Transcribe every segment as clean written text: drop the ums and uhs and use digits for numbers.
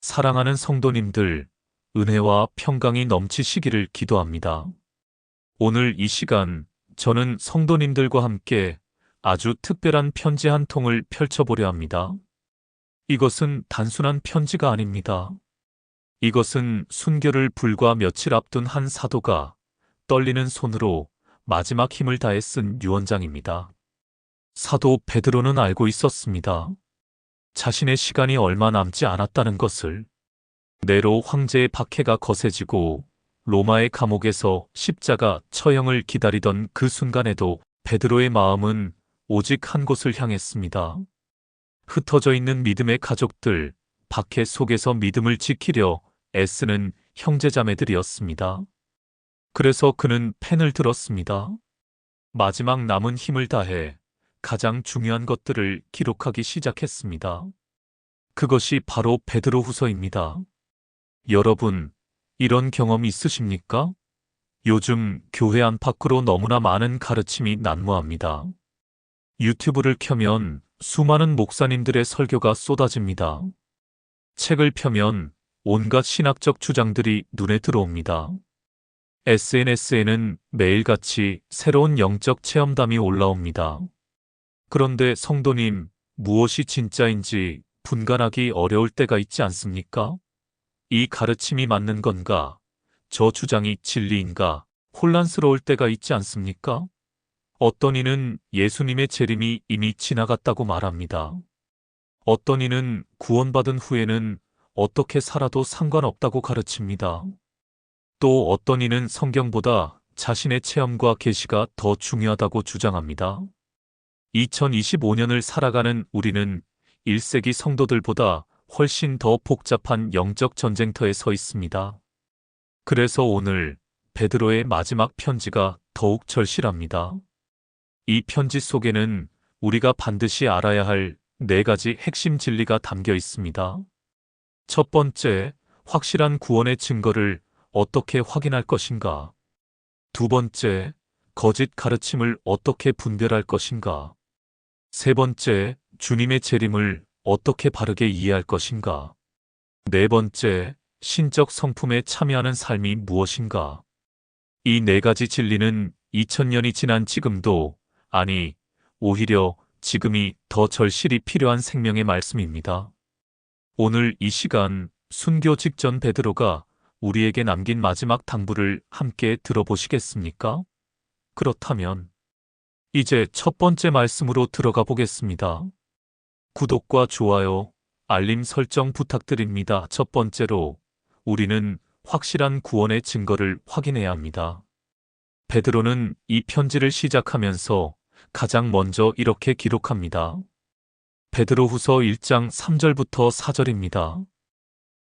사랑하는 성도님들, 은혜와 평강이 넘치시기를 기도합니다. 오늘 이 시간, 저는 성도님들과 함께 아주 특별한 편지 한 통을 펼쳐보려 합니다. 이것은 단순한 편지가 아닙니다. 이것은 순교를 불과 며칠 앞둔 한 사도가 떨리는 손으로 마지막 힘을 다해 쓴 유언장입니다. 사도 베드로는 알고 있었습니다. 자신의 시간이 얼마 남지 않았다는 것을. 네로 황제의 박해가 거세지고 로마의 감옥에서 십자가 처형을 기다리던 그 순간에도 베드로의 마음은 오직 한 곳을 향했습니다. 흩어져 있는 믿음의 가족들, 박해 속에서 믿음을 지키려 애쓰는 형제자매들이었습니다. 그래서 그는 펜을 들었습니다. 마지막 남은 힘을 다해 가장 중요한 것들을 기록하기 시작했습니다. 그것이 바로 베드로후서입니다. 여러분, 이런 경험 있으십니까? 요즘 교회 안팎으로 너무나 많은 가르침이 난무합니다. 유튜브를 켜면 수많은 목사님들의 설교가 쏟아집니다. 책을 펴면 온갖 신학적 주장들이 눈에 들어옵니다. SNS에는 매일같이 새로운 영적 체험담이 올라옵니다. 그런데 성도님, 무엇이 진짜인지 분간하기 어려울 때가 있지 않습니까? 이 가르침이 맞는 건가? 저 주장이 진리인가? 혼란스러울 때가 있지 않습니까? 어떤 이는 예수님의 재림이 이미 지나갔다고 말합니다. 어떤 이는 구원받은 후에는 어떻게 살아도 상관없다고 가르칩니다. 또 어떤 이는 성경보다 자신의 체험과 계시가 더 중요하다고 주장합니다. 2025년을 살아가는 우리는 1세기 성도들보다 훨씬 더 복잡한 영적 전쟁터에 서 있습니다. 그래서 오늘 베드로의 마지막 편지가 더욱 절실합니다. 이 편지 속에는 우리가 반드시 알아야 할 4가지 핵심 진리가 담겨 있습니다. 첫 번째, 확실한 구원의 증거를 어떻게 확인할 것인가? 두 번째, 거짓 가르침을 어떻게 분별할 것인가? 세 번째, 주님의 재림을 어떻게 바르게 이해할 것인가? 네 번째, 신적 성품에 참여하는 삶이 무엇인가? 이 4가지 진리는 2000년이 지난 지금도, 아니, 오히려 지금이 더 절실히 필요한 생명의 말씀입니다. 오늘 이 시간, 순교 직전 베드로가 우리에게 남긴 마지막 당부를 함께 들어보시겠습니까? 그렇다면 이제 첫 번째 말씀으로 들어가 보겠습니다. 구독과 좋아요, 알림 설정 부탁드립니다. 첫 번째로, 우리는 확실한 구원의 증거를 확인해야 합니다. 베드로는 이 편지를 시작하면서 가장 먼저 이렇게 기록합니다. 베드로후서 1장 3절부터 4절입니다.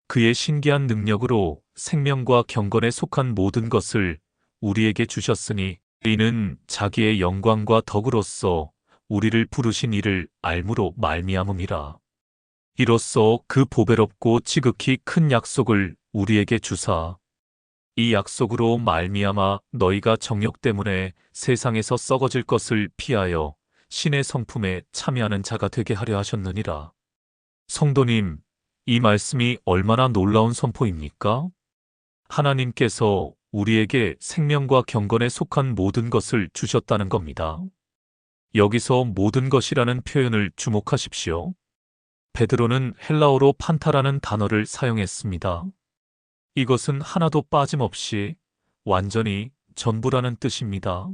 그의 신기한 능력으로 생명과 경건에 속한 모든 것을 우리에게 주셨으니 이는 자기의 영광과 덕으로써 우리를 부르신 이를 알므로 말미암음이라. 이로써 그 보배롭고 지극히 큰 약속을 우리에게 주사 이 약속으로 말미암아 너희가 정욕 때문에 세상에서 썩어질 것을 피하여 신의 성품에 참여하는 자가 되게 하려 하셨느니라. 성도님, 이 말씀이 얼마나 놀라운 선포입니까? 하나님께서 우리에게 생명과 경건에 속한 모든 것을 주셨다는 겁니다. 여기서 모든 것이라는 표현을 주목하십시오. 베드로는 헬라어로 판타라는 단어를 사용했습니다. 이것은 하나도 빠짐없이 완전히 전부라는 뜻입니다.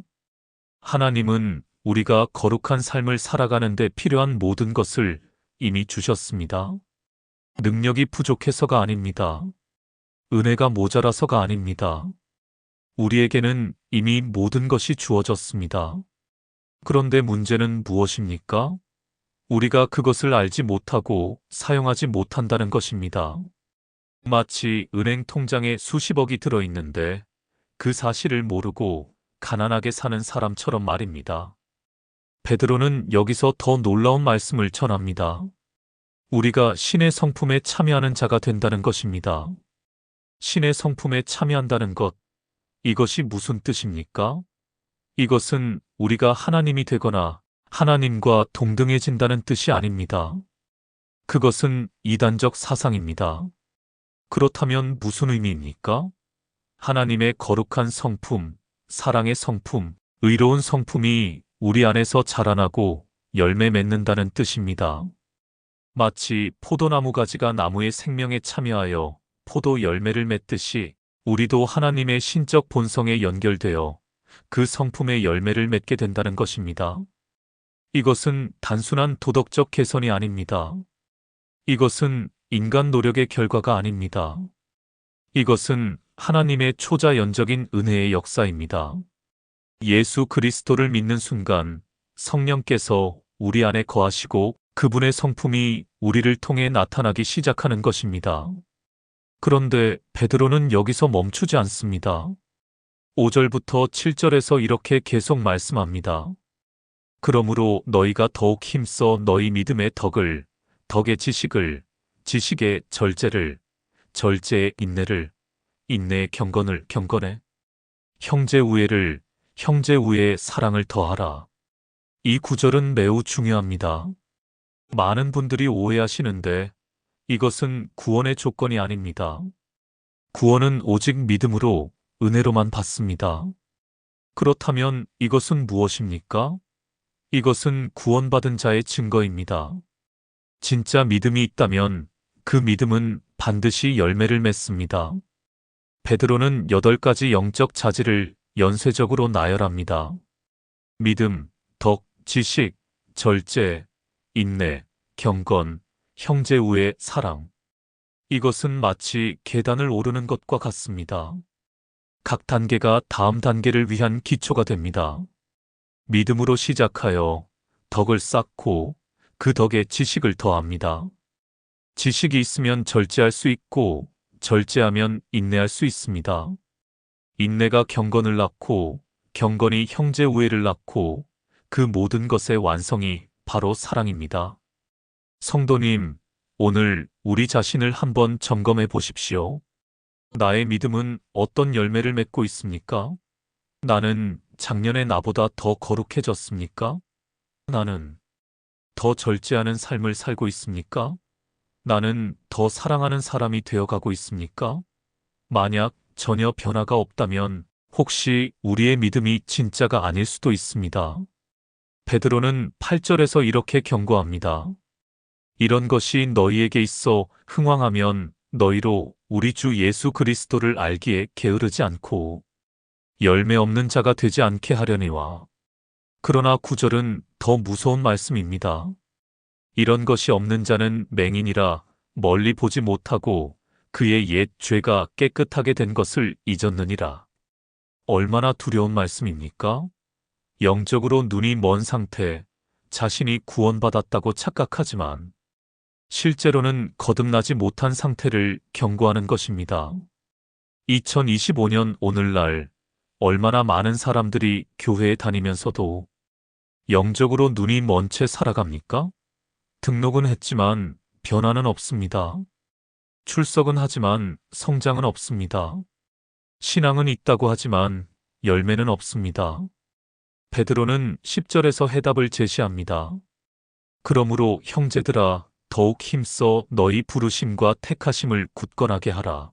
하나님은 우리가 거룩한 삶을 살아가는 데 필요한 모든 것을 이미 주셨습니다. 능력이 부족해서가 아닙니다. 은혜가 모자라서가 아닙니다. 우리에게는 이미 모든 것이 주어졌습니다. 그런데 문제는 무엇입니까? 우리가 그것을 알지 못하고 사용하지 못한다는 것입니다. 마치 은행 통장에 수십억이 들어있는데 그 사실을 모르고 가난하게 사는 사람처럼 말입니다. 베드로는 여기서 더 놀라운 말씀을 전합니다. 우리가 신의 성품에 참여하는 자가 된다는 것입니다. 신의 성품에 참여한다는 것, 이것이 무슨 뜻입니까? 이것은 우리가 하나님이 되거나 하나님과 동등해진다는 뜻이 아닙니다. 그것은 이단적 사상입니다. 그렇다면 무슨 의미입니까? 하나님의 거룩한 성품, 사랑의 성품, 의로운 성품이 우리 안에서 자라나고 열매 맺는다는 뜻입니다. 마치 포도나무 가지가 나무의 생명에 참여하여 포도 열매를 맺듯이 우리도 하나님의 신적 본성에 연결되어 그 성품의 열매를 맺게 된다는 것입니다. 이것은 단순한 도덕적 개선이 아닙니다. 이것은 인간 노력의 결과가 아닙니다. 이것은 하나님의 초자연적인 은혜의 역사입니다. 예수 그리스도를 믿는 순간 성령께서 우리 안에 거하시고 그분의 성품이 우리를 통해 나타나기 시작하는 것입니다. 그런데 베드로는 여기서 멈추지 않습니다. 5절부터 7절에서 이렇게 계속 말씀합니다. 그러므로 너희가 더욱 힘써 너희 믿음의 덕을, 덕의 지식을, 지식의 절제를, 절제의 인내를, 인내의 경건을, 경건에 형제 우애를, 형제 우애의 사랑을 더하라. 이 구절은 매우 중요합니다. 많은 분들이 오해하시는데 이것은 구원의 조건이 아닙니다. 구원은 오직 믿음으로, 은혜로만 받습니다. 그렇다면 이것은 무엇입니까? 이것은 구원받은 자의 증거입니다. 진짜 믿음이 있다면 그 믿음은 반드시 열매를 맺습니다. 베드로는 8가지 영적 자질을 연쇄적으로 나열합니다. 믿음, 덕, 지식, 절제, 인내, 경건, 형제 우애, 사랑. 이것은 마치 계단을 오르는 것과 같습니다. 각 단계가 다음 단계를 위한 기초가 됩니다. 믿음으로 시작하여 덕을 쌓고 그 덕에 지식을 더합니다. 지식이 있으면 절제할 수 있고 절제하면 인내할 수 있습니다. 인내가 경건을 낳고 경건이 형제 우애를 낳고 그 모든 것의 완성이 바로 사랑입니다. 성도님, 오늘 우리 자신을 한번 점검해 보십시오. 나의 믿음은 어떤 열매를 맺고 있습니까? 나는 작년의 나보다 더 거룩해졌습니까? 나는 더 절제하는 삶을 살고 있습니까? 나는 더 사랑하는 사람이 되어가고 있습니까? 만약 전혀 변화가 없다면 혹시 우리의 믿음이 진짜가 아닐 수도 있습니다. 베드로는 8절에서 이렇게 경고합니다. 이런 것이 너희에게 있어 흥왕하면 너희로 우리 주 예수 그리스도를 알기에 게으르지 않고 열매 없는 자가 되지 않게 하려니와. 그러나 9절은 더 무서운 말씀입니다. 이런 것이 없는 자는 맹인이라 멀리 보지 못하고 그의 옛 죄가 깨끗하게 된 것을 잊었느니라. 얼마나 두려운 말씀입니까? 영적으로 눈이 먼 상태, 자신이 구원받았다고 착각하지만 실제로는 거듭나지 못한 상태를 경고하는 것입니다. 2025년 오늘날 얼마나 많은 사람들이 교회에 다니면서도 영적으로 눈이 먼 채 살아갑니까? 등록은 했지만 변화는 없습니다. 출석은 하지만 성장은 없습니다. 신앙은 있다고 하지만 열매는 없습니다. 베드로는 10절에서 해답을 제시합니다. 그러므로 형제들아 더욱 힘써 너희 부르심과 택하심을 굳건하게 하라.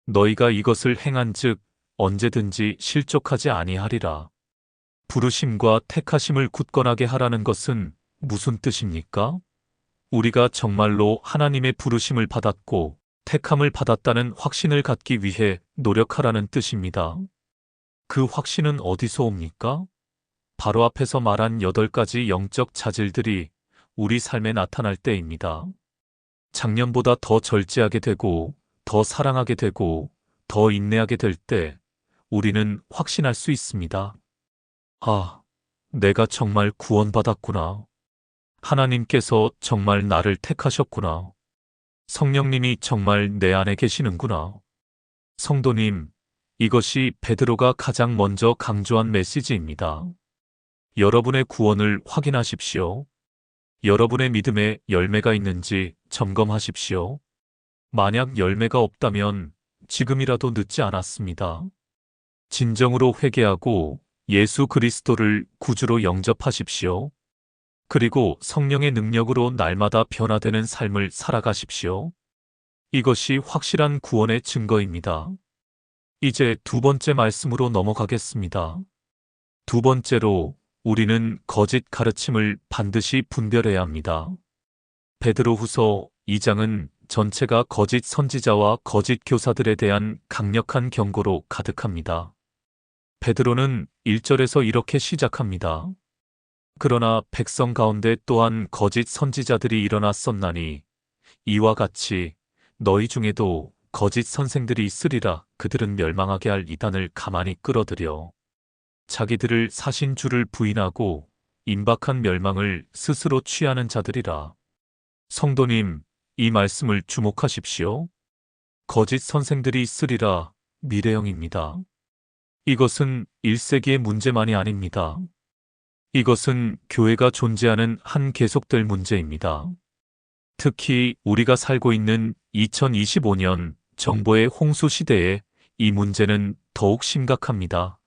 너희가 이것을 행한즉 언제든지 실족하지 아니하리라. 부르심과 택하심을 굳건하게 하라는 것은 무슨 뜻입니까? 우리가 정말로 하나님의 부르심을 받았고 택함을 받았다는 확신을 갖기 위해 노력하라는 뜻입니다. 그 확신은 어디서 옵니까? 바로 앞에서 말한 8가지 영적 자질들이 우리 삶에 나타날 때입니다. 작년보다 더 절제하게 되고 더 사랑하게 되고 더 인내하게 될 때 우리는 확신할 수 있습니다. 아, 내가 정말 구원받았구나. 하나님께서 정말 나를 택하셨구나. 성령님이 정말 내 안에 계시는구나. 성도님, 이것이 베드로가 가장 먼저 강조한 메시지입니다. 여러분의 구원을 확인하십시오. 여러분의 믿음에 열매가 있는지 점검하십시오. 만약 열매가 없다면 지금이라도 늦지 않았습니다. 진정으로 회개하고 예수 그리스도를 구주로 영접하십시오. 그리고 성령의 능력으로 날마다 변화되는 삶을 살아가십시오. 이것이 확실한 구원의 증거입니다. 이제 두 번째 말씀으로 넘어가겠습니다. 두 번째로 우리는 거짓 가르침을 반드시 분별해야 합니다. 베드로후서 2장은 전체가 거짓 선지자와 거짓 교사들에 대한 강력한 경고로 가득합니다. 베드로는 1절에서 이렇게 시작합니다. 그러나 백성 가운데 또한 거짓 선지자들이 일어났었나니 이와 같이 너희 중에도 거짓 선생들이 있으리라. 그들은 멸망하게 할 이단을 가만히 끌어들여 자기들을 사신 주를 부인하고 임박한 멸망을 스스로 취하는 자들이라. 성도님, 이 말씀을 주목하십시오. 거짓 선생들이 있으리라. 미래형입니다. 이것은 1세기의 문제만이 아닙니다. 이것은 교회가 존재하는 한 계속될 문제입니다. 특히 우리가 살고 있는 2025년 정보의 홍수 시대에 이 문제는 더욱 심각합니다.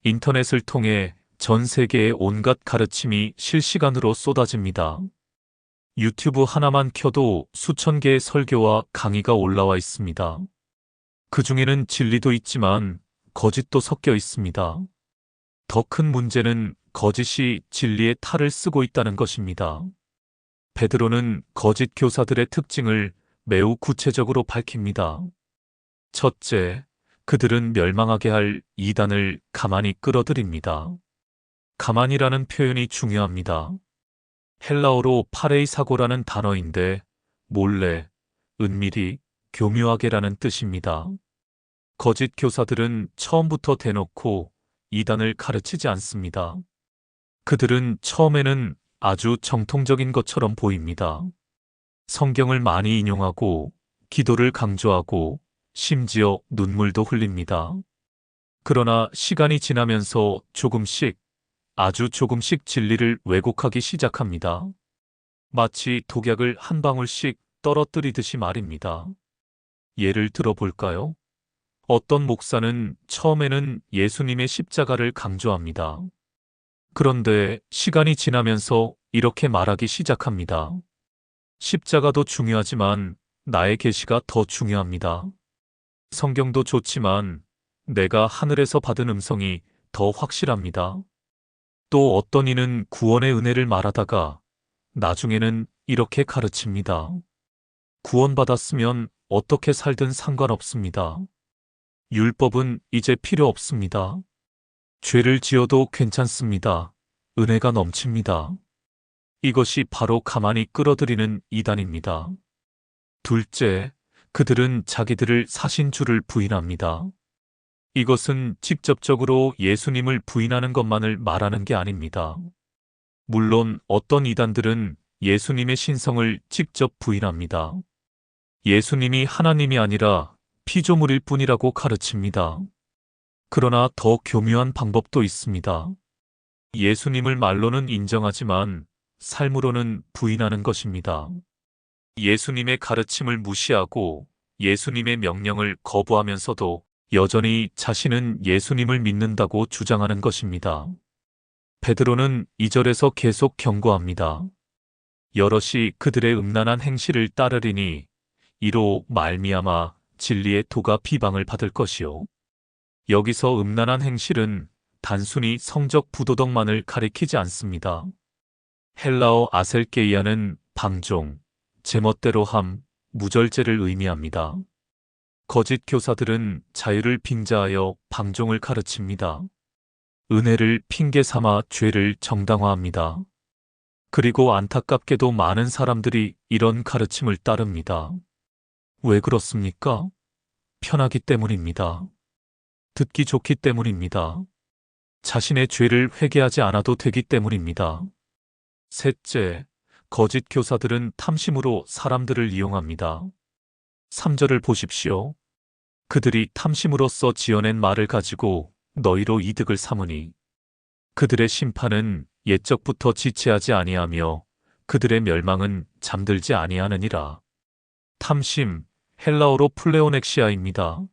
인터넷을 통해 전 세계의 온갖 가르침이 실시간으로 쏟아집니다. 유튜브 하나만 켜도 수천 개의 설교와 강의가 올라와 있습니다. 그 중에는 진리도 있지만 거짓도 섞여 있습니다. 더 큰 문제는 거짓이 진리의 탈을 쓰고 있다는 것입니다. 베드로는 거짓 교사들의 특징을 매우 구체적으로 밝힙니다. 첫째, 그들은 멸망하게 할 이단을 가만히 끌어들입니다. 가만히라는 표현이 중요합니다. 헬라어로 파레이사고라는 단어인데 몰래, 은밀히, 교묘하게라는 뜻입니다. 거짓 교사들은 처음부터 대놓고 이단을 가르치지 않습니다. 그들은 처음에는 아주 정통적인 것처럼 보입니다. 성경을 많이 인용하고 기도를 강조하고 심지어 눈물도 흘립니다. 그러나 시간이 지나면서 조금씩, 아주 조금씩 진리를 왜곡하기 시작합니다. 마치 독약을 한 방울씩 떨어뜨리듯이 말입니다. 예를 들어볼까요? 어떤 목사는 처음에는 예수님의 십자가를 강조합니다. 그런데 시간이 지나면서 이렇게 말하기 시작합니다. 십자가도 중요하지만 나의 계시가 더 중요합니다. 성경도 좋지만 내가 하늘에서 받은 음성이 더 확실합니다. 또 어떤 이는 구원의 은혜를 말하다가 나중에는 이렇게 가르칩니다. 구원받았으면 어떻게 살든 상관없습니다. 율법은 이제 필요 없습니다. 죄를 지어도 괜찮습니다. 은혜가 넘칩니다. 이것이 바로 가만히 끌어들이는 이단입니다. 둘째, 그들은 자기들을 사신 주를 부인합니다. 이것은 직접적으로 예수님을 부인하는 것만을 말하는 게 아닙니다. 물론 어떤 이단들은 예수님의 신성을 직접 부인합니다. 예수님이 하나님이 아니라 피조물일 뿐이라고 가르칩니다. 그러나 더 교묘한 방법도 있습니다. 예수님을 말로는 인정하지만 삶으로는 부인하는 것입니다. 예수님의 가르침을 무시하고 예수님의 명령을 거부하면서도 여전히 자신은 예수님을 믿는다고 주장하는 것입니다. 베드로는 2절에서 계속 경고합니다. 여럿이 그들의 음란한 행실을 따르리니 이로 말미암아 진리의 도가 비방을 받을 것이요. 여기서 음란한 행실은 단순히 성적 부도덕만을 가리키지 않습니다. 헬라어 아셀케이아는 방종, 제멋대로 함, 무절제를 의미합니다. 거짓 교사들은 자유를 빙자하여 방종을 가르칩니다. 은혜를 핑계 삼아 죄를 정당화합니다. 그리고 안타깝게도 많은 사람들이 이런 가르침을 따릅니다. 왜 그렇습니까? 편하기 때문입니다. 듣기 좋기 때문입니다. 자신의 죄를 회개하지 않아도 되기 때문입니다. 셋째, 거짓 교사들은 탐심으로 사람들을 이용합니다. 3절을 보십시오. 그들이 탐심으로써 지어낸 말을 가지고 너희로 이득을 삼으니 그들의 심판은 옛적부터 지체하지 아니하며 그들의 멸망은 잠들지 아니하느니라. 탐심, 헬라어로 플레오넥시아입니다.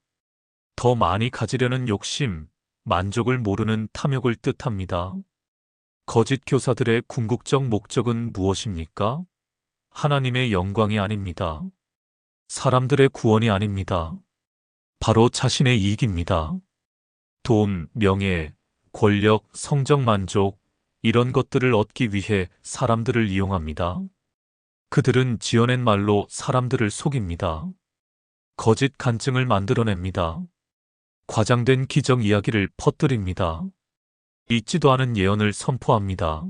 더 많이 가지려는 욕심, 만족을 모르는 탐욕을 뜻합니다. 거짓 교사들의 궁극적 목적은 무엇입니까? 하나님의 영광이 아닙니다. 사람들의 구원이 아닙니다. 바로 자신의 이익입니다. 돈, 명예, 권력, 성적 만족, 이런 것들을 얻기 위해 사람들을 이용합니다. 그들은 지어낸 말로 사람들을 속입니다. 거짓 간증을 만들어냅니다. 과장된 기적 이야기를 퍼뜨립니다. 있지도 않은 예언을 선포합니다.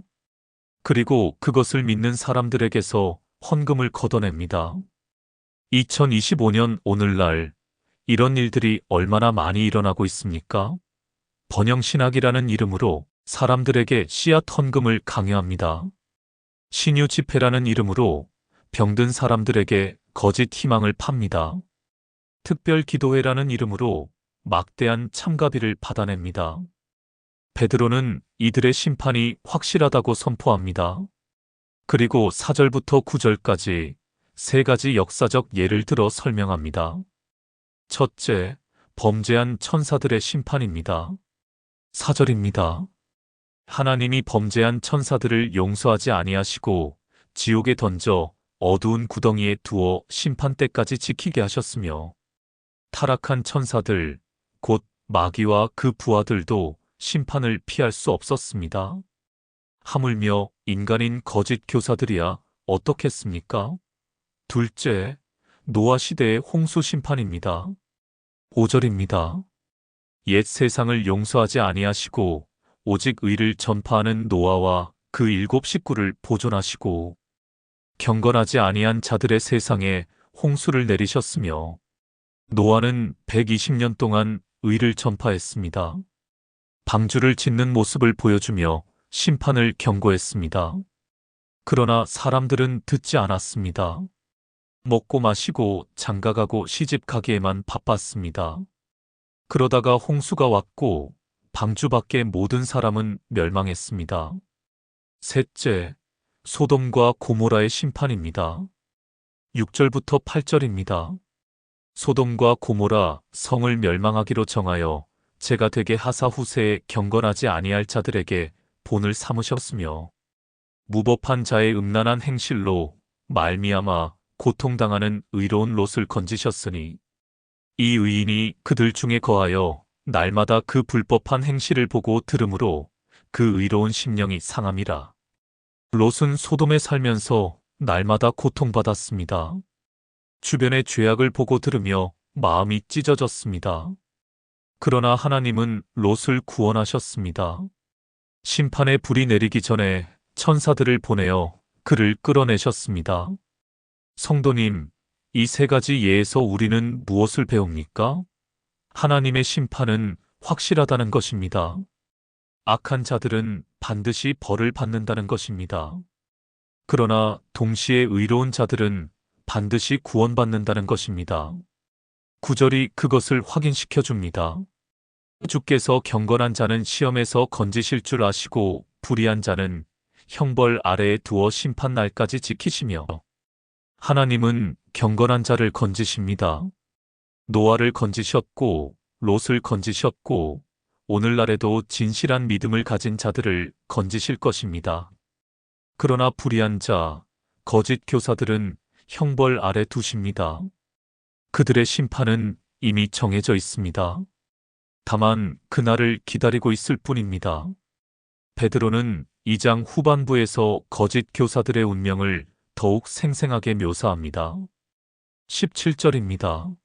그리고 그것을 믿는 사람들에게서 헌금을 걷어냅니다. 2025년 오늘날 이런 일들이 얼마나 많이 일어나고 있습니까? 번영신학이라는 이름으로 사람들에게 씨앗 헌금을 강요합니다. 신유 집회라는 이름으로 병든 사람들에게 거짓 희망을 팝니다. 특별 기도회라는 이름으로 막대한 참가비를 받아냅니다. 베드로는 이들의 심판이 확실하다고 선포합니다. 그리고 4절부터 9절까지 세 가지 역사적 예를 들어 설명합니다. 첫째, 범죄한 천사들의 심판입니다. 4절입니다. 하나님이 범죄한 천사들을 용서하지 아니하시고 지옥에 던져 어두운 구덩이에 두어 심판 때까지 지키게 하셨으며 타락한 천사들, 곧 마귀와 그 부하들도 심판을 피할 수 없었습니다. 하물며 인간인 거짓 교사들이야 어떻겠습니까? 둘째, 노아 시대의 홍수 심판입니다. 5절입니다. 옛 세상을 용서하지 아니하시고 오직 의를 전파하는 노아와 그 7 식구를 보존하시고 경건하지 아니한 자들의 세상에 홍수를 내리셨으며 노아는 120년 동안 의를 전파했습니다. 방주를 짓는 모습을 보여주며 심판을 경고했습니다. 그러나 사람들은 듣지 않았습니다. 먹고 마시고 장가가고 시집가기에만 바빴습니다. 그러다가 홍수가 왔고 방주 밖의 모든 사람은 멸망했습니다. 셋째, 소돔과 고모라의 심판입니다. 6절부터 8절입니다. 소돔과 고모라 성을 멸망하기로 정하여 제가 되게 하사 후세에 경건하지 아니할 자들에게 본을 삼으셨으며 무법한 자의 음란한 행실로 말미암아 고통당하는 의로운 롯을 건지셨으니 이 의인이 그들 중에 거하여 날마다 그 불법한 행실을 보고 들으므로 그 의로운 심령이 상함이라. 롯은 소돔에 살면서 날마다 고통받았습니다. 주변의 죄악을 보고 들으며 마음이 찢어졌습니다. 그러나 하나님은 롯을 구원하셨습니다. 심판의 불이 내리기 전에 천사들을 보내어 그를 끌어내셨습니다. 성도님, 이 세 가지 예에서 우리는 무엇을 배웁니까? 하나님의 심판은 확실하다는 것입니다. 악한 자들은 반드시 벌을 받는다는 것입니다. 그러나 동시에 의로운 자들은 반드시 구원받는다는 것입니다. 9절이 그것을 확인시켜 줍니다. 주께서 경건한 자는 시험에서 건지실 줄 아시고 불의한 자는 형벌 아래에 두어 심판 날까지 지키시며 하나님은 경건한 자를 건지십니다. 노아를 건지셨고 롯을 건지셨고 오늘날에도 진실한 믿음을 가진 자들을 건지실 것입니다. 그러나 불의한 자, 거짓 교사들은 형벌 아래 두십니다. 그들의 심판은 이미 정해져 있습니다. 다만 그날을 기다리고 있을 뿐입니다. 베드로는 2장 후반부에서 거짓 교사들의 운명을 더욱 생생하게 묘사합니다. 17절입니다.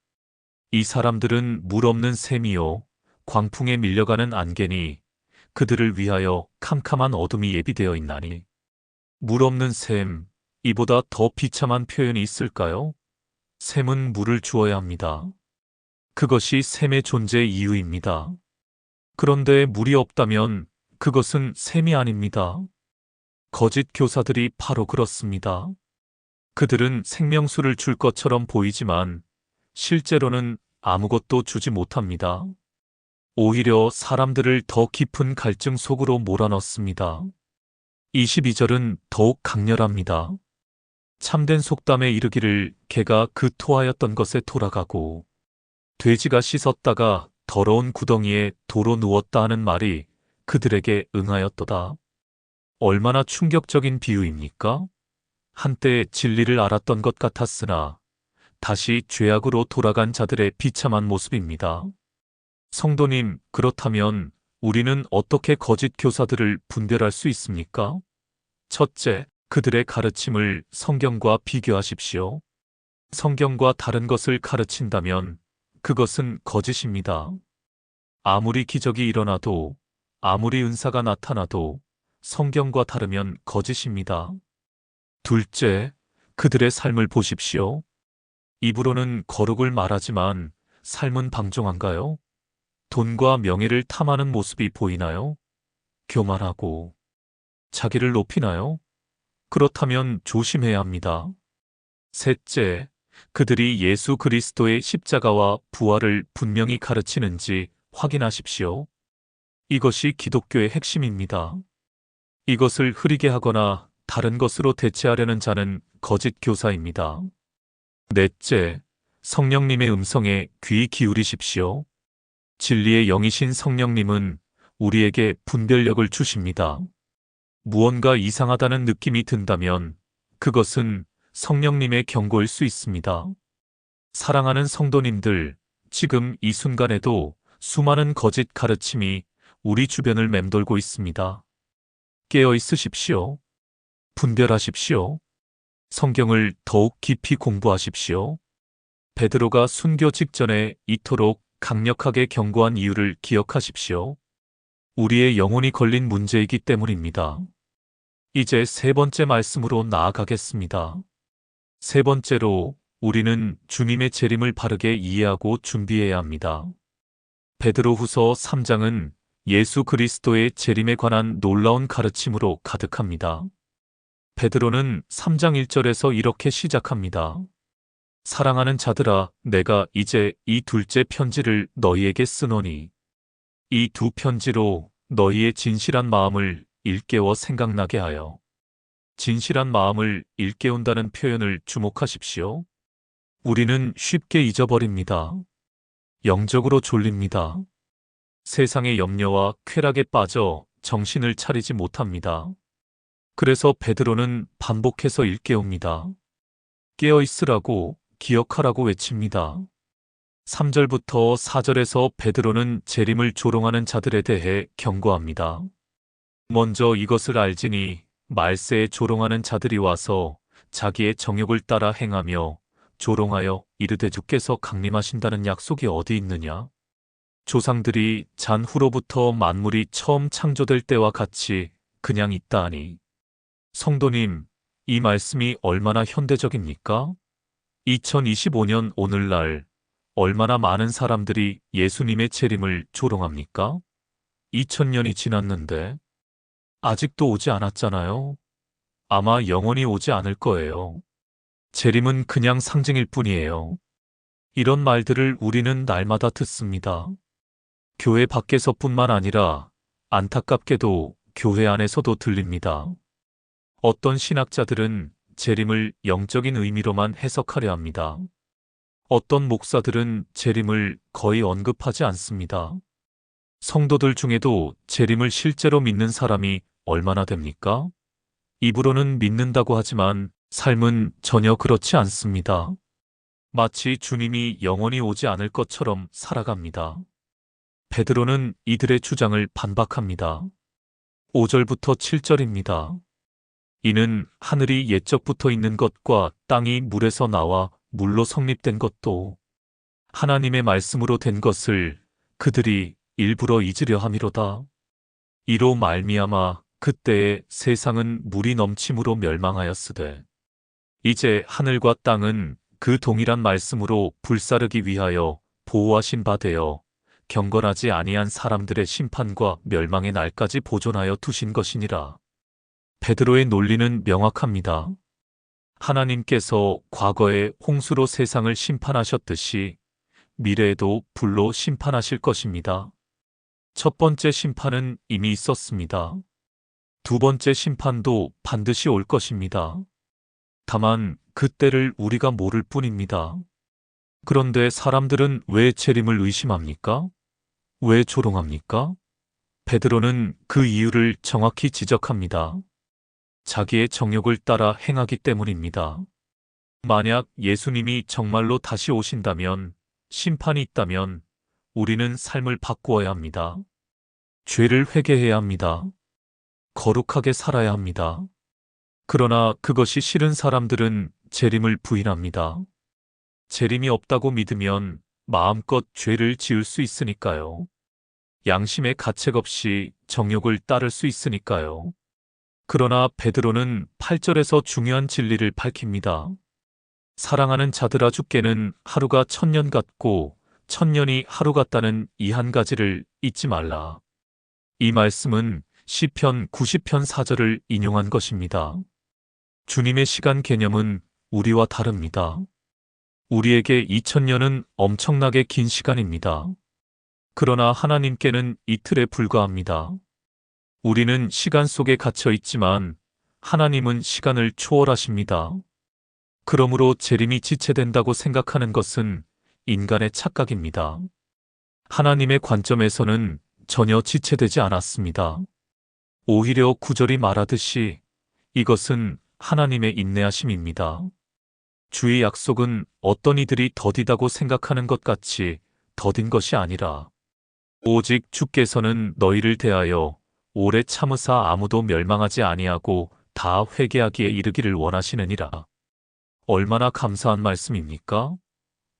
이 사람들은 물 없는 샘이요 광풍에 밀려가는 안개니 그들을 위하여 캄캄한 어둠이 예비되어 있나니. 물 없는 샘, 이보다 더 비참한 표현이 있을까요? 샘은 물을 주어야 합니다. 그것이 샘의 존재 이유입니다. 그런데 물이 없다면 그것은 샘이 아닙니다. 거짓 교사들이 바로 그렇습니다. 그들은 생명수를 줄 것처럼 보이지만 실제로는 아무것도 주지 못합니다. 오히려 사람들을 더 깊은 갈증 속으로 몰아넣습니다. 22절은 더욱 강렬합니다. 참된 속담에 이르기를 개가 그 토하였던 것에 돌아가고 돼지가 씻었다가 더러운 구덩이에 도로 누웠다 하는 말이 그들에게 응하였도다. 얼마나 충격적인 비유입니까? 한때 진리를 알았던 것 같았으나 다시 죄악으로 돌아간 자들의 비참한 모습입니다. 성도님, 그렇다면 우리는 어떻게 거짓 교사들을 분별할 수 있습니까? 첫째, 그들의 가르침을 성경과 비교하십시오. 성경과 다른 것을 가르친다면 그것은 거짓입니다. 아무리 기적이 일어나도, 아무리 은사가 나타나도 성경과 다르면 거짓입니다. 둘째, 그들의 삶을 보십시오. 입으로는 거룩을 말하지만 삶은 방종한가요? 돈과 명예를 탐하는 모습이 보이나요? 교만하고 자기를 높이나요? 그렇다면 조심해야 합니다. 셋째, 그들이 예수 그리스도의 십자가와 부활을 분명히 가르치는지 확인하십시오. 이것이 기독교의 핵심입니다. 이것을 흐리게 하거나 다른 것으로 대체하려는 자는 거짓 교사입니다. 넷째, 성령님의 음성에 귀 기울이십시오. 진리의 영이신 성령님은 우리에게 분별력을 주십니다. 무언가 이상하다는 느낌이 든다면 그것은 성령님의 경고일 수 있습니다. 사랑하는 성도님들, 지금 이 순간에도 수많은 거짓 가르침이 우리 주변을 맴돌고 있습니다. 깨어 있으십시오. 분별하십시오. 성경을 더욱 깊이 공부하십시오. 베드로가 순교 직전에 이토록 강력하게 경고한 이유를 기억하십시오. 우리의 영혼이 걸린 문제이기 때문입니다. 이제 세 번째 말씀으로 나아가겠습니다. 세 번째로, 우리는 주님의 재림을 바르게 이해하고 준비해야 합니다. 베드로후서 3장은 예수 그리스도의 재림에 관한 놀라운 가르침으로 가득합니다. 베드로는 3장 1절에서 이렇게 시작합니다. 사랑하는 자들아, 내가 이제 이 둘째 편지를 너희에게 쓰노니 이 두 편지로 너희의 진실한 마음을 일깨워 생각나게 하여. 진실한 마음을 일깨운다는 표현을 주목하십시오. 우리는 쉽게 잊어버립니다. 영적으로 졸립니다. 세상의 염려와 쾌락에 빠져 정신을 차리지 못합니다. 그래서 베드로는 반복해서 일깨웁니다. 깨어 있으라고, 기억하라고 외칩니다. 3절부터 4절에서 베드로는 재림을 조롱하는 자들에 대해 경고합니다. 먼저 이것을 알지니 말세에 조롱하는 자들이 와서 자기의 정욕을 따라 행하며 조롱하여 이르되 주께서 강림하신다는 약속이 어디 있느냐? 조상들이 잔 후로부터 만물이 처음 창조될 때와 같이 그냥 있다 하니. 성도님, 이 말씀이 얼마나 현대적입니까? 2025년 오늘날 얼마나 많은 사람들이 예수님의 재림을 조롱합니까? 2000년이 지났는데 아직도 오지 않았잖아요. 아마 영원히 오지 않을 거예요. 재림은 그냥 상징일 뿐이에요. 이런 말들을 우리는 날마다 듣습니다. 교회 밖에서뿐만 아니라 안타깝게도 교회 안에서도 들립니다. 어떤 신학자들은 재림을 영적인 의미로만 해석하려 합니다. 어떤 목사들은 재림을 거의 언급하지 않습니다. 성도들 중에도 재림을 실제로 믿는 사람이 얼마나 됩니까? 입으로는 믿는다고 하지만 삶은 전혀 그렇지 않습니다. 마치 주님이 영원히 오지 않을 것처럼 살아갑니다. 베드로는 이들의 주장을 반박합니다. 5절부터 7절입니다. 이는 하늘이 옛적부터 있는 것과 땅이 물에서 나와 물로 성립된 것도 하나님의 말씀으로 된 것을 그들이 일부러 잊으려 함이로다. 이로 말미암아 그때에 세상은 물이 넘침으로 멸망하였으되 이제 하늘과 땅은 그 동일한 말씀으로 불사르기 위하여 보호하신 바 되어 경건하지 아니한 사람들의 심판과 멸망의 날까지 보존하여 두신 것이니라. 베드로의 논리는 명확합니다. 하나님께서 과거에 홍수로 세상을 심판하셨듯이 미래에도 불로 심판하실 것입니다. 첫 번째 심판은 이미 있었습니다. 두 번째 심판도 반드시 올 것입니다. 다만 그때를 우리가 모를 뿐입니다. 그런데 사람들은 왜 재림을 의심합니까? 왜 조롱합니까? 베드로는 그 이유를 정확히 지적합니다. 자기의 정욕을 따라 행하기 때문입니다. 만약 예수님이 정말로 다시 오신다면, 심판이 있다면, 우리는 삶을 바꾸어야 합니다. 죄를 회개해야 합니다. 거룩하게 살아야 합니다. 그러나 그것이 싫은 사람들은 재림을 부인합니다. 재림이 없다고 믿으면 마음껏 죄를 지을 수 있으니까요. 양심의 가책 없이 정욕을 따를 수 있으니까요. 그러나 베드로는 8절에서 중요한 진리를 밝힙니다. 사랑하는 자들아, 주께는 하루가 천년 같고 천년이 하루 같다는 이 한 가지를 잊지 말라. 이 말씀은 시편 90편 4절을 인용한 것입니다. 주님의 시간 개념은 우리와 다릅니다. 우리에게 2000년은 엄청나게 긴 시간입니다. 그러나 하나님께는 이틀에 불과합니다. 우리는 시간 속에 갇혀 있지만 하나님은 시간을 초월하십니다. 그러므로 재림이 지체된다고 생각하는 것은 인간의 착각입니다. 하나님의 관점에서는 전혀 지체되지 않았습니다. 오히려 9절이 말하듯이 이것은 하나님의 인내하심입니다. 주의 약속은 어떤 이들이 더디다고 생각하는 것 같이 더딘 것이 아니라 오직 주께서는 너희를 대하여 오래 참으사 아무도 멸망하지 아니하고 다 회개하기에 이르기를 원하시느니라. 얼마나 감사한 말씀입니까?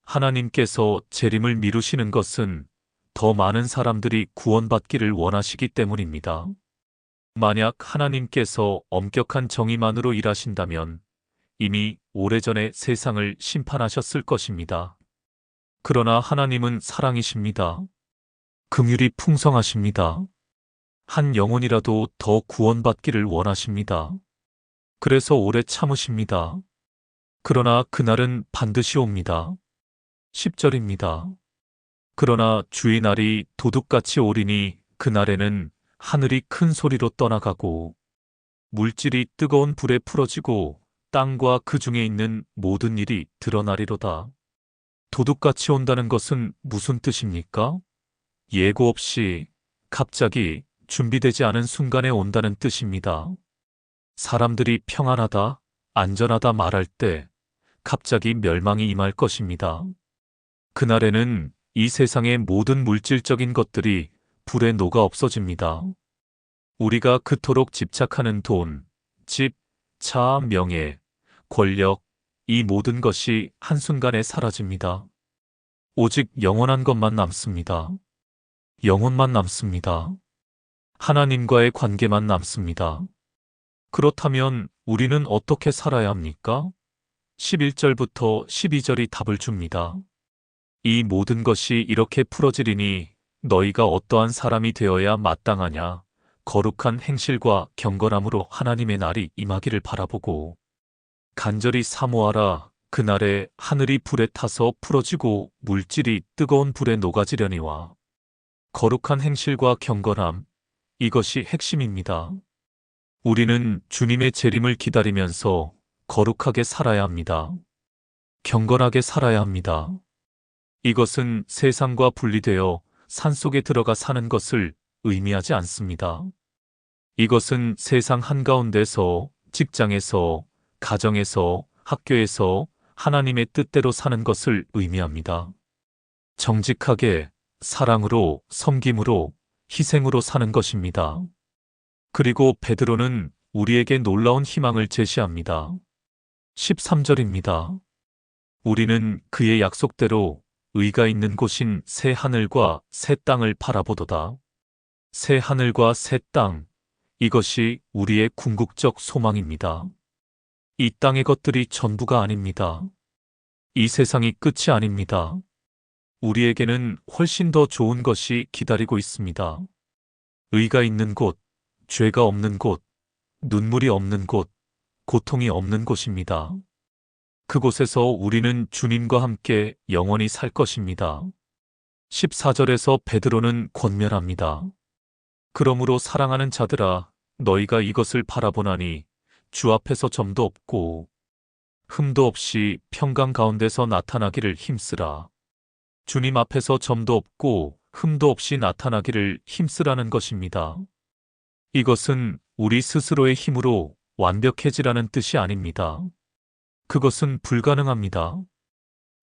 하나님께서 재림을 미루시는 것은 더 많은 사람들이 구원받기를 원하시기 때문입니다. 만약 하나님께서 엄격한 정의만으로 일하신다면 이미 오래전에 세상을 심판하셨을 것입니다. 그러나 하나님은 사랑이십니다. 긍휼이 풍성하십니다. 한 영혼이라도 더 구원받기를 원하십니다. 그래서 오래 참으십니다. 그러나 그날은 반드시 옵니다. 10절입니다. 그러나 주의 날이 도둑같이 오리니 그날에는 하늘이 큰 소리로 떠나가고 물질이 뜨거운 불에 풀어지고 땅과 그 중에 있는 모든 일이 드러나리로다. 도둑같이 온다는 것은 무슨 뜻입니까? 예고 없이 갑자기 준비되지 않은 순간에 온다는 뜻입니다. 사람들이 평안하다, 안전하다 말할 때 갑자기 멸망이 임할 것입니다. 그날에는 이 세상의 모든 물질적인 것들이 불에 녹아 없어집니다. 우리가 그토록 집착하는 돈, 집, 차, 명예, 권력, 이 모든 것이 한순간에 사라집니다. 오직 영원한 것만 남습니다. 영혼만 남습니다. 하나님과의 관계만 남습니다. 그렇다면 우리는 어떻게 살아야 합니까? 11절부터 12절이 답을 줍니다. 이 모든 것이 이렇게 풀어지리니 너희가 어떠한 사람이 되어야 마땅하냐? 거룩한 행실과 경건함으로 하나님의 날이 임하기를 바라보고 간절히 사모하라. 그날에 하늘이 불에 타서 풀어지고 물질이 뜨거운 불에 녹아지려니와. 거룩한 행실과 경건함, 이것이 핵심입니다. 우리는 주님의 재림을 기다리면서 거룩하게 살아야 합니다. 경건하게 살아야 합니다. 이것은 세상과 분리되어 산속에 들어가 사는 것을 의미하지 않습니다. 이것은 세상 한가운데서, 직장에서, 가정에서, 학교에서 하나님의 뜻대로 사는 것을 의미합니다. 정직하게, 사랑으로, 섬김으로, 희생으로 사는 것입니다. 그리고 베드로는 우리에게 놀라운 희망을 제시합니다. 13절입니다. 우리는 그의 약속대로 의가 있는 곳인 새 하늘과 새 땅을 바라보도다. 새 하늘과 새 땅, 이것이 우리의 궁극적 소망입니다. 이 땅의 것들이 전부가 아닙니다. 이 세상이 끝이 아닙니다. 우리에게는 훨씬 더 좋은 것이 기다리고 있습니다. 의가 있는 곳, 죄가 없는 곳, 눈물이 없는 곳, 고통이 없는 곳입니다. 그곳에서 우리는 주님과 함께 영원히 살 것입니다. 14절에서 베드로는 권면합니다. 그러므로 사랑하는 자들아, 너희가 이것을 바라보나니 주 앞에서 점도 없고 흠도 없이 평강 가운데서 나타나기를 힘쓰라. 주님 앞에서 점도 없고 흠도 없이 나타나기를 힘쓰라는 것입니다. 이것은 우리 스스로의 힘으로 완벽해지라는 뜻이 아닙니다. 그것은 불가능합니다.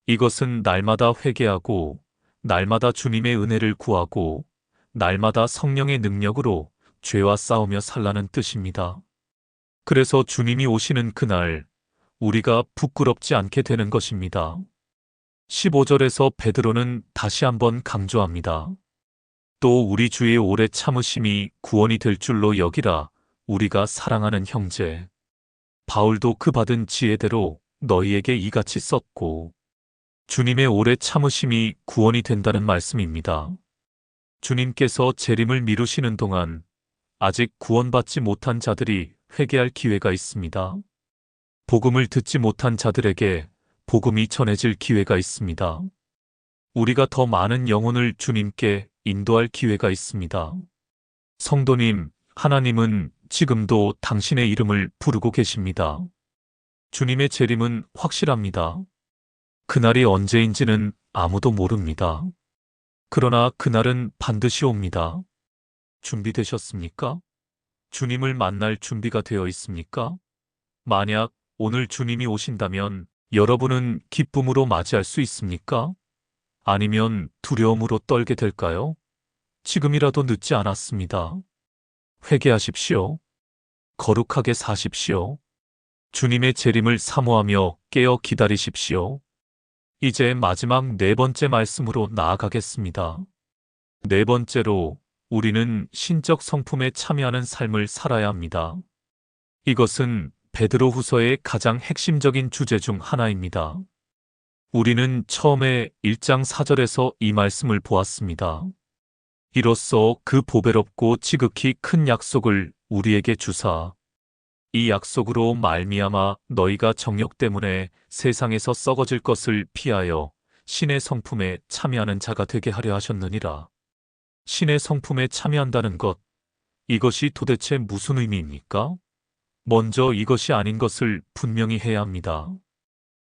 이것은 날마다 회개하고, 날마다 주님의 은혜를 구하고, 날마다 성령의 능력으로 죄와 싸우며 살라는 뜻입니다. 그래서 주님이 오시는 그날, 우리가 부끄럽지 않게 되는 것입니다. 15절에서 베드로는 다시 한번 강조합니다. 또 우리 주의 오래 참으심이 구원이 될 줄로 여기라. 우리가 사랑하는 형제 바울도 그 받은 지혜대로 너희에게 이같이 썼고, 주님의 오래 참으심이 구원이 된다는 말씀입니다. 주님께서 재림을 미루시는 동안 아직 구원받지 못한 자들이 회개할 기회가 있습니다. 복음을 듣지 못한 자들에게 복음이 전해질 기회가 있습니다. 우리가 더 많은 영혼을 주님께 인도할 기회가 있습니다. 성도님, 하나님은 지금도 당신의 이름을 부르고 계십니다. 주님의 재림은 확실합니다. 그날이 언제인지는 아무도 모릅니다. 그러나 그날은 반드시 옵니다. 준비되셨습니까? 주님을 만날 준비가 되어 있습니까? 만약 오늘 주님이 오신다면 여러분은 기쁨으로 맞이할 수 있습니까? 아니면 두려움으로 떨게 될까요? 지금이라도 늦지 않았습니다. 회개하십시오. 거룩하게 사십시오. 주님의 재림을 사모하며 깨어 기다리십시오. 이제 마지막 네 번째 말씀으로 나아가겠습니다. 네 번째로, 우리는 신적 성품에 참여하는 삶을 살아야 합니다. 이것은 베드로후서의 가장 핵심적인 주제 중 하나입니다. 우리는 처음에 1장 4절에서 이 말씀을 보았습니다. 이로써 그 보배롭고 지극히 큰 약속을 우리에게 주사, 이 약속으로 말미암아 너희가 정욕 때문에 세상에서 썩어질 것을 피하여 신의 성품에 참여하는 자가 되게 하려 하셨느니라. 신의 성품에 참여한다는 것, 이것이 도대체 무슨 의미입니까? 먼저 이것이 아닌 것을 분명히 해야 합니다.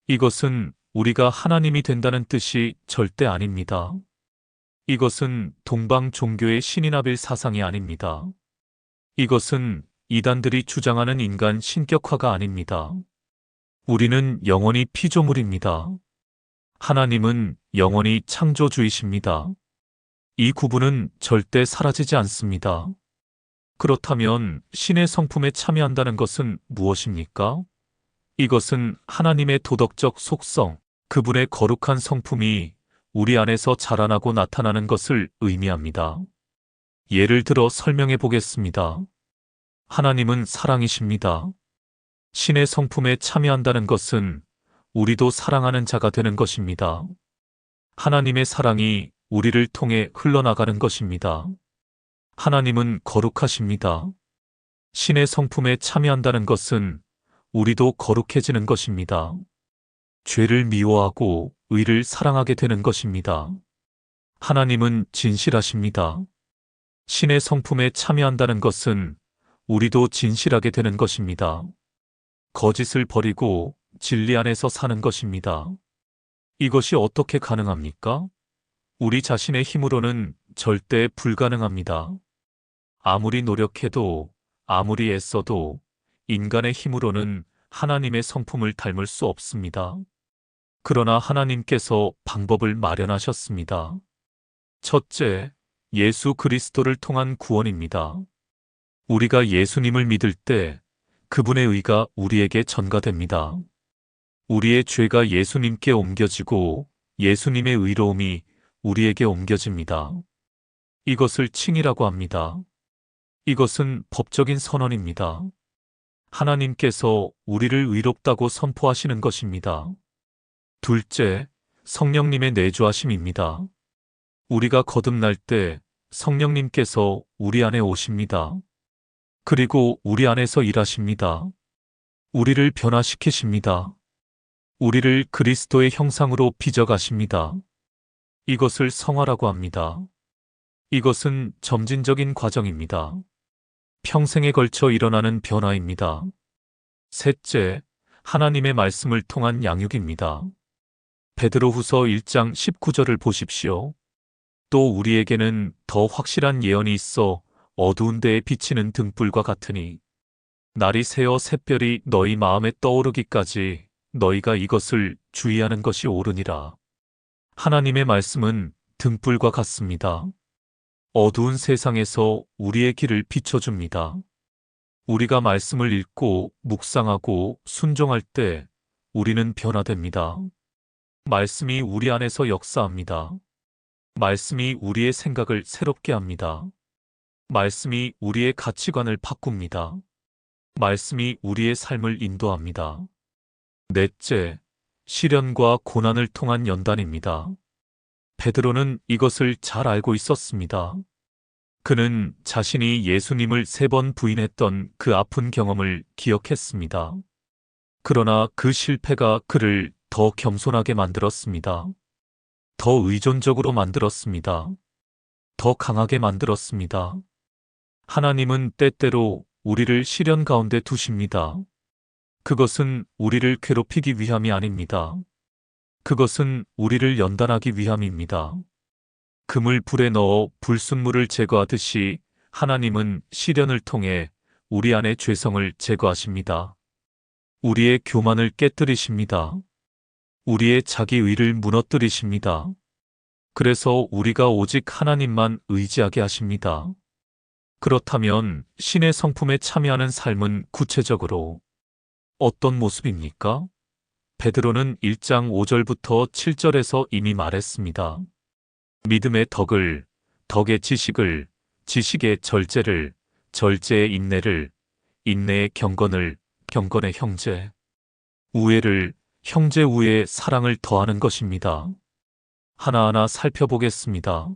이것은 우리가 하나님이 된다는 뜻이 절대 아닙니다. 이것은 동방 종교의 신인아빌 사상이 아닙니다. 이것은 이단들이 주장하는 인간 신격화가 아닙니다. 우리는 영원히 피조물입니다. 하나님은 영원히 창조주이십니다. 이 구분은 절대 사라지지 않습니다. 그렇다면 신의 성품에 참여한다는 것은 무엇입니까? 이것은 하나님의 도덕적 속성, 그분의 거룩한 성품이 우리 안에서 자라나고 나타나는 것을 의미합니다. 예를 들어 설명해 보겠습니다. 하나님은 사랑이십니다. 신의 성품에 참여한다는 것은 우리도 사랑하는 자가 되는 것입니다. 하나님의 사랑이 우리를 통해 흘러나가는 것입니다. 하나님은 거룩하십니다. 신의 성품에 참여한다는 것은 우리도 거룩해지는 것입니다. 죄를 미워하고 의를 사랑하게 되는 것입니다. 하나님은 진실하십니다. 신의 성품에 참여한다는 것은 우리도 진실하게 되는 것입니다. 거짓을 버리고 진리 안에서 사는 것입니다. 이것이 어떻게 가능합니까? 우리 자신의 힘으로는 절대 불가능합니다. 아무리 노력해도, 아무리 애써도 인간의 힘으로는 하나님의 성품을 닮을 수 없습니다. 그러나 하나님께서 방법을 마련하셨습니다. 첫째, 예수 그리스도를 통한 구원입니다. 우리가 예수님을 믿을 때 그분의 의가 우리에게 전가됩니다. 우리의 죄가 예수님께 옮겨지고 예수님의 의로움이 우리에게 옮겨집니다. 이것을 칭의라고 합니다. 이것은 법적인 선언입니다. 하나님께서 우리를 의롭다고 선포하시는 것입니다. 둘째, 성령님의 내주하심입니다. 우리가 거듭날 때 성령님께서 우리 안에 오십니다. 그리고 우리 안에서 일하십니다. 우리를 변화시키십니다. 우리를 그리스도의 형상으로 빚어가십니다. 이것을 성화라고 합니다. 이것은 점진적인 과정입니다. 평생에 걸쳐 일어나는 변화입니다. 셋째, 하나님의 말씀을 통한 양육입니다. 베드로후서 1장 19절을 보십시오. 또 우리에게는 더 확실한 예언이 있어 어두운 데에 비치는 등불과 같으니 날이 새어 샛별이 너희 마음에 떠오르기까지 너희가 이것을 주의하는 것이 옳으니라. 하나님의 말씀은 등불과 같습니다. 어두운 세상에서 우리의 길을 비춰줍니다. 우리가 말씀을 읽고 묵상하고 순종할 때 우리는 변화됩니다. 말씀이 우리 안에서 역사합니다. 말씀이 우리의 생각을 새롭게 합니다. 말씀이 우리의 가치관을 바꿉니다. 말씀이 우리의 삶을 인도합니다. 넷째, 시련과 고난을 통한 연단입니다. 베드로는 이것을 잘 알고 있었습니다. 그는 자신이 예수님을 3번 부인했던 그 아픈 경험을 기억했습니다. 그러나 그 실패가 그를 더 겸손하게 만들었습니다. 더 의존적으로 만들었습니다. 더 강하게 만들었습니다. 하나님은 때때로 우리를 시련 가운데 두십니다. 그것은 우리를 괴롭히기 위함이 아닙니다. 그것은 우리를 연단하기 위함입니다. 금을 불에 넣어 불순물을 제거하듯이 하나님은 시련을 통해 우리 안의 죄성을 제거하십니다. 우리의 교만을 깨뜨리십니다. 우리의 자기의를 무너뜨리십니다. 그래서 우리가 오직 하나님만 의지하게 하십니다. 그렇다면 신의 성품에 참여하는 삶은 구체적으로 어떤 모습입니까? 베드로는 1장 5절부터 7절에서 이미 말했습니다. 믿음의 덕을, 덕의 지식을, 지식의 절제를, 절제의 인내를, 인내의 경건을, 경건의 형제, 우애를, 형제 우애의 사랑을 더하는 것입니다. 하나하나 살펴보겠습니다.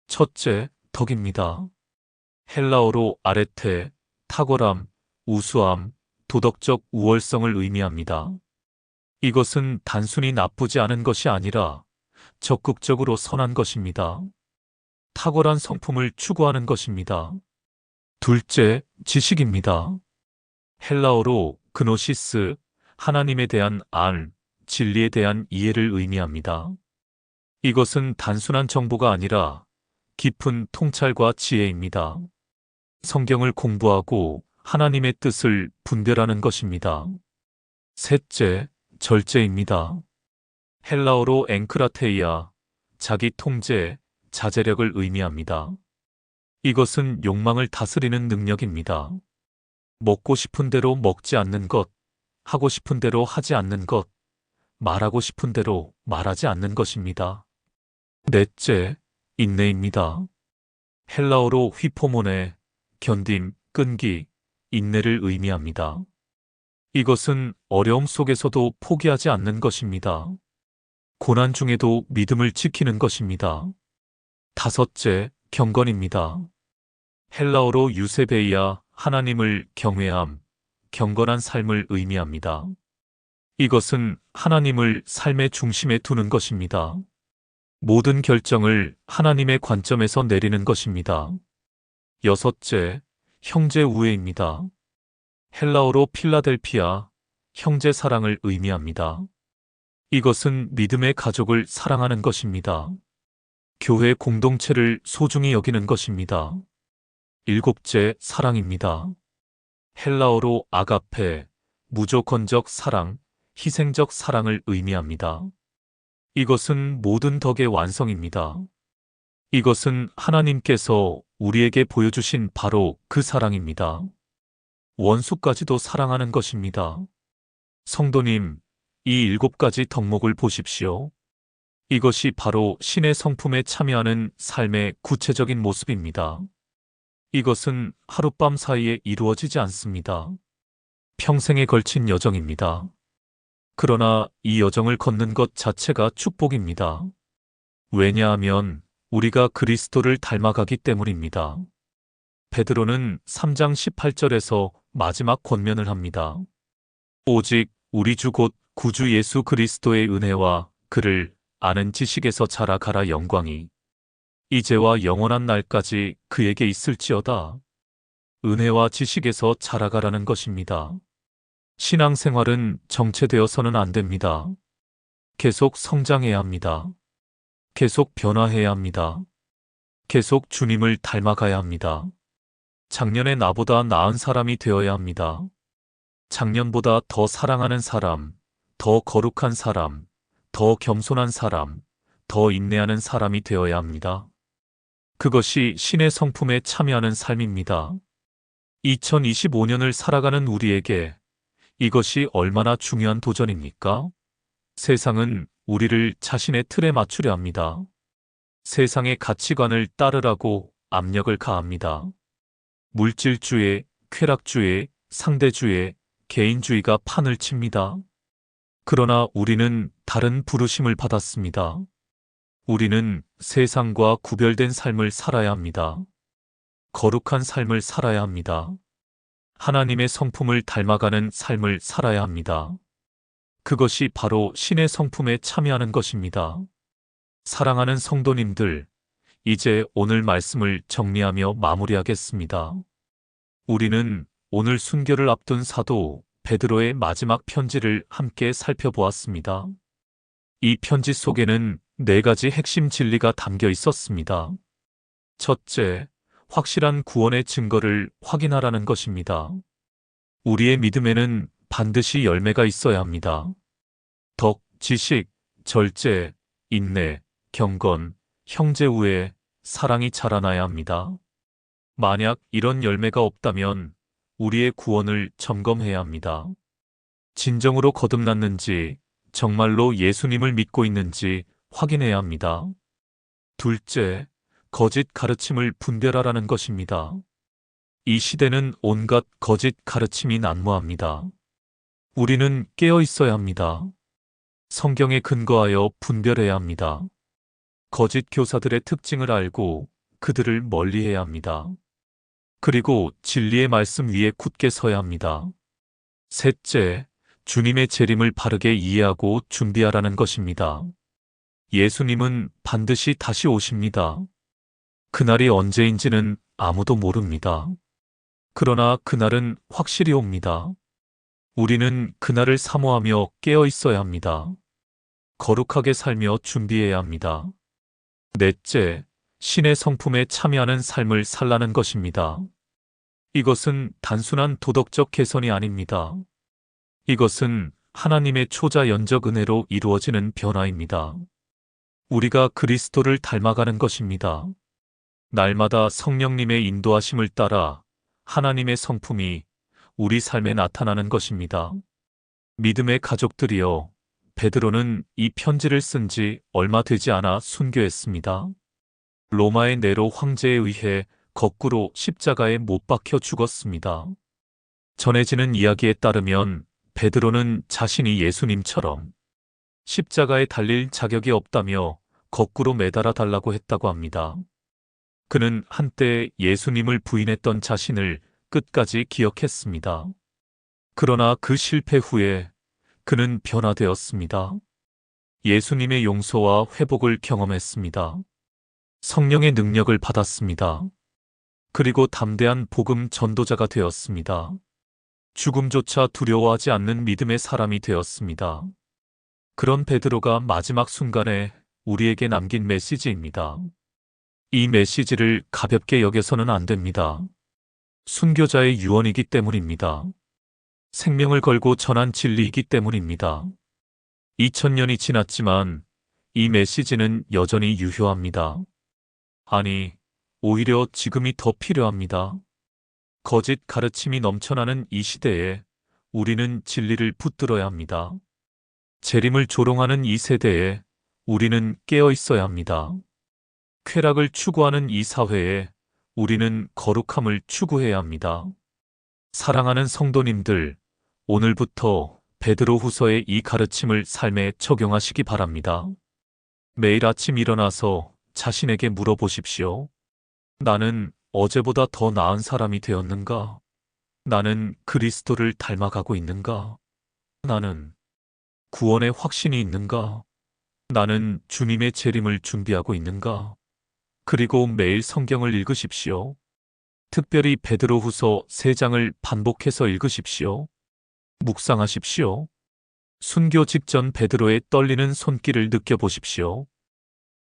첫째, 덕입니다. 헬라어로 아레테, 탁월함, 우수함, 도덕적 우월성을 의미합니다. 이것은 단순히 나쁘지 않은 것이 아니라 적극적으로 선한 것입니다. 탁월한 성품을 추구하는 것입니다. 둘째, 지식입니다. 헬라어로 그노시스, 하나님에 대한 알, 진리에 대한 이해를 의미합니다. 이것은 단순한 정보가 아니라 깊은 통찰과 지혜입니다. 성경을 공부하고 하나님의 뜻을 분별하는 것입니다. 셋째, 절제입니다. 헬라어로 앵크라테이아, 자기 통제, 자제력을 의미합니다. 이것은 욕망을 다스리는 능력입니다. 먹고 싶은 대로 먹지 않는 것, 하고 싶은 대로 하지 않는 것, 말하고 싶은 대로 말하지 않는 것입니다. 넷째, 인내입니다. 헬라어로 휘포모네, 견딤, 끈기, 인내를 의미합니다. 이것은 어려움 속에서도 포기하지 않는 것입니다. 고난 중에도 믿음을 지키는 것입니다. 다섯째, 경건입니다. 헬라어로 유세베이아, 하나님을 경외함, 경건한 삶을 의미합니다. 이것은 하나님을 삶의 중심에 두는 것입니다. 모든 결정을 하나님의 관점에서 내리는 것입니다. 여섯째, 형제 우애입니다. 헬라어로 필라델피아, 형제 사랑을 의미합니다. 이것은 믿음의 가족을 사랑하는 것입니다. 교회 공동체를 소중히 여기는 것입니다. 일곱째, 사랑입니다. 헬라어로 아가페, 무조건적 사랑, 희생적 사랑을 의미합니다. 이것은 모든 덕의 완성입니다. 이것은 하나님께서 우리에게 보여주신 바로 그 사랑입니다. 원수까지도 사랑하는 것입니다. 성도님, 이 7가지 덕목을 보십시오. 이것이 바로 신의 성품에 참여하는 삶의 구체적인 모습입니다. 이것은 하룻밤 사이에 이루어지지 않습니다. 평생에 걸친 여정입니다. 그러나 이 여정을 걷는 것 자체가 축복입니다. 왜냐하면 우리가 그리스도를 닮아가기 때문입니다. 베드로는 3장 18절에서 마지막 권면을 합니다. 오직 우리 주 곧 구주 예수 그리스도의 은혜와 그를 아는 지식에서 자라가라 영광이 이제와 영원한 날까지 그에게 있을지어다. 은혜와 지식에서 자라가라는 것입니다. 신앙생활은 정체되어서는 안 됩니다. 계속 성장해야 합니다. 계속 변화해야 합니다. 계속 주님을 닮아가야 합니다. 작년의 나보다 나은 사람이 되어야 합니다. 작년보다 더 사랑하는 사람, 더 거룩한 사람, 더 겸손한 사람, 더 인내하는 사람이 되어야 합니다. 그것이 신의 성품에 참여하는 삶입니다. 2025년을 살아가는 우리에게 이것이 얼마나 중요한 도전입니까? 세상은 우리를 자신의 틀에 맞추려 합니다. 세상의 가치관을 따르라고 압력을 가합니다. 물질주의, 쾌락주의, 상대주의, 개인주의가 판을 칩니다. 그러나 우리는 다른 부르심을 받았습니다. 우리는 세상과 구별된 삶을 살아야 합니다. 거룩한 삶을 살아야 합니다. 하나님의 성품을 닮아가는 삶을 살아야 합니다. 그것이 바로 신의 성품에 참여하는 것입니다. 사랑하는 성도님들, 이제 오늘 말씀을 정리하며 마무리하겠습니다. 우리는 오늘 순교를 앞둔 사도 베드로의 마지막 편지를 함께 살펴보았습니다. 이 편지 속에는 4가지 핵심 진리가 담겨 있었습니다. 첫째, 확실한 구원의 증거를 확인하라는 것입니다. 우리의 믿음에는 반드시 열매가 있어야 합니다. 덕, 지식, 절제, 인내, 경건, 형제 우애, 사랑이 자라나야 합니다. 만약 이런 열매가 없다면 우리의 구원을 점검해야 합니다. 진정으로 거듭났는지, 정말로 예수님을 믿고 있는지 확인해야 합니다. 둘째, 거짓 가르침을 분별하라는 것입니다. 이 시대는 온갖 거짓 가르침이 난무합니다. 우리는 깨어 있어야 합니다. 성경에 근거하여 분별해야 합니다. 거짓 교사들의 특징을 알고 그들을 멀리해야 합니다. 그리고 진리의 말씀 위에 굳게 서야 합니다. 셋째, 주님의 재림을 바르게 이해하고 준비하라는 것입니다. 예수님은 반드시 다시 오십니다. 그날이 언제인지는 아무도 모릅니다. 그러나 그날은 확실히 옵니다. 우리는 그날을 사모하며 깨어 있어야 합니다. 거룩하게 살며 준비해야 합니다. 넷째, 신의 성품에 참여하는 삶을 살라는 것입니다. 이것은 단순한 도덕적 개선이 아닙니다. 이것은 하나님의 초자연적 은혜로 이루어지는 변화입니다. 우리가 그리스도를 닮아가는 것입니다. 날마다 성령님의 인도하심을 따라 하나님의 성품이 우리 삶에 나타나는 것입니다. 믿음의 가족들이여, 베드로는 이 편지를 쓴 지 얼마 되지 않아 순교했습니다. 로마의 네로 황제에 의해 거꾸로 십자가에 못 박혀 죽었습니다. 전해지는 이야기에 따르면 베드로는 자신이 예수님처럼 십자가에 달릴 자격이 없다며 거꾸로 매달아 달라고 했다고 합니다. 그는 한때 예수님을 부인했던 자신을 끝까지 기억했습니다. 그러나 그 실패 후에 그는 변화되었습니다. 예수님의 용서와 회복을 경험했습니다. 성령의 능력을 받았습니다. 그리고 담대한 복음 전도자가 되었습니다. 죽음조차 두려워하지 않는 믿음의 사람이 되었습니다. 그런 베드로가 마지막 순간에 우리에게 남긴 메시지입니다. 이 메시지를 가볍게 여겨서는 안 됩니다. 순교자의 유언이기 때문입니다. 생명을 걸고 전한 진리이기 때문입니다. 2000년이 지났지만 이 메시지는 여전히 유효합니다. 아니, 오히려 지금이 더 필요합니다. 거짓 가르침이 넘쳐나는 이 시대에 우리는 진리를 붙들어야 합니다. 재림을 조롱하는 이 세대에 우리는 깨어 있어야 합니다. 쾌락을 추구하는 이 사회에 우리는 거룩함을 추구해야 합니다. 사랑하는 성도님들, 오늘부터 베드로 후서의 이 가르침을 삶에 적용하시기 바랍니다. 매일 아침 일어나서 자신에게 물어보십시오. 나는 어제보다 더 나은 사람이 되었는가? 나는 그리스도를 닮아가고 있는가? 나는 구원의 확신이 있는가? 나는 주님의 재림을 준비하고 있는가? 그리고 매일 성경을 읽으십시오. 특별히 베드로 후서 3장을 반복해서 읽으십시오. 묵상하십시오. 순교 직전 베드로의 떨리는 손길을 느껴보십시오.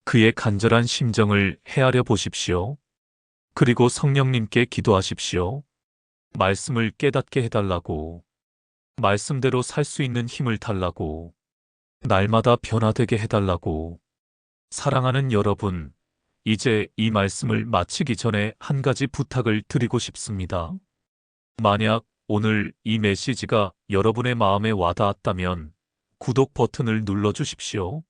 그의 간절한 심정을 헤아려 보십시오. 그리고 성령님께 기도하십시오. 말씀을 깨닫게 해달라고. 말씀대로 살 수 있는 힘을 달라고, 날마다 변화되게 해달라고. 사랑하는 여러분, 이제 이 말씀을 마치기 전에 한 가지 부탁을 드리고 싶습니다. 만약 오늘 이 메시지가 여러분의 마음에 와닿았다면 구독 버튼을 눌러주십시오.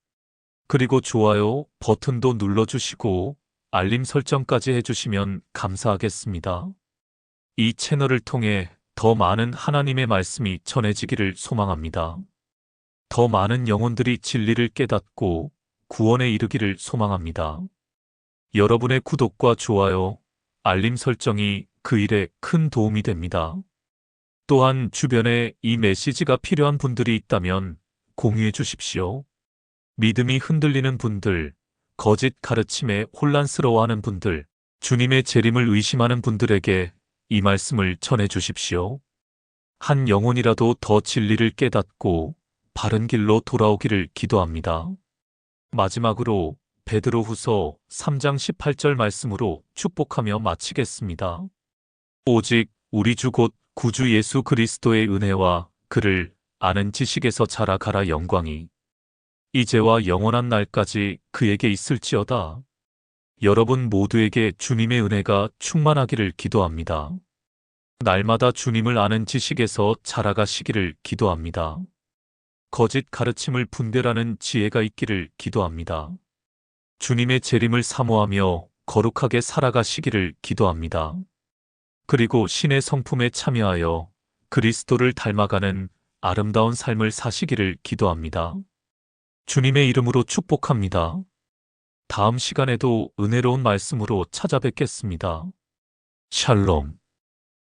그리고 좋아요 버튼도 눌러주시고 알림 설정까지 해주시면 감사하겠습니다. 이 채널을 통해 더 많은 하나님의 말씀이 전해지기를 소망합니다. 더 많은 영혼들이 진리를 깨닫고 구원에 이르기를 소망합니다. 여러분의 구독과 좋아요, 알림 설정이 그 일에 큰 도움이 됩니다. 또한 주변에 이 메시지가 필요한 분들이 있다면 공유해 주십시오. 믿음이 흔들리는 분들, 거짓 가르침에 혼란스러워하는 분들, 주님의 재림을 의심하는 분들에게 이 말씀을 전해 주십시오. 한 영혼이라도 더 진리를 깨닫고 바른 길로 돌아오기를 기도합니다. 마지막으로 베드로후서 3장 18절 말씀으로 축복하며 마치겠습니다. 오직 우리 주 곧 구주 예수 그리스도의 은혜와 그를 아는 지식에서 자라가라 영광이 이제와 영원한 날까지 그에게 있을지어다. 여러분 모두에게 주님의 은혜가 충만하기를 기도합니다. 날마다 주님을 아는 지식에서 자라가시기를 기도합니다. 거짓 가르침을 분별하는 지혜가 있기를 기도합니다. 주님의 재림을 사모하며 거룩하게 살아가시기를 기도합니다. 그리고 신의 성품에 참여하여 그리스도를 닮아가는 아름다운 삶을 사시기를 기도합니다. 주님의 이름으로 축복합니다. 다음 시간에도 은혜로운 말씀으로 찾아뵙겠습니다. 샬롬.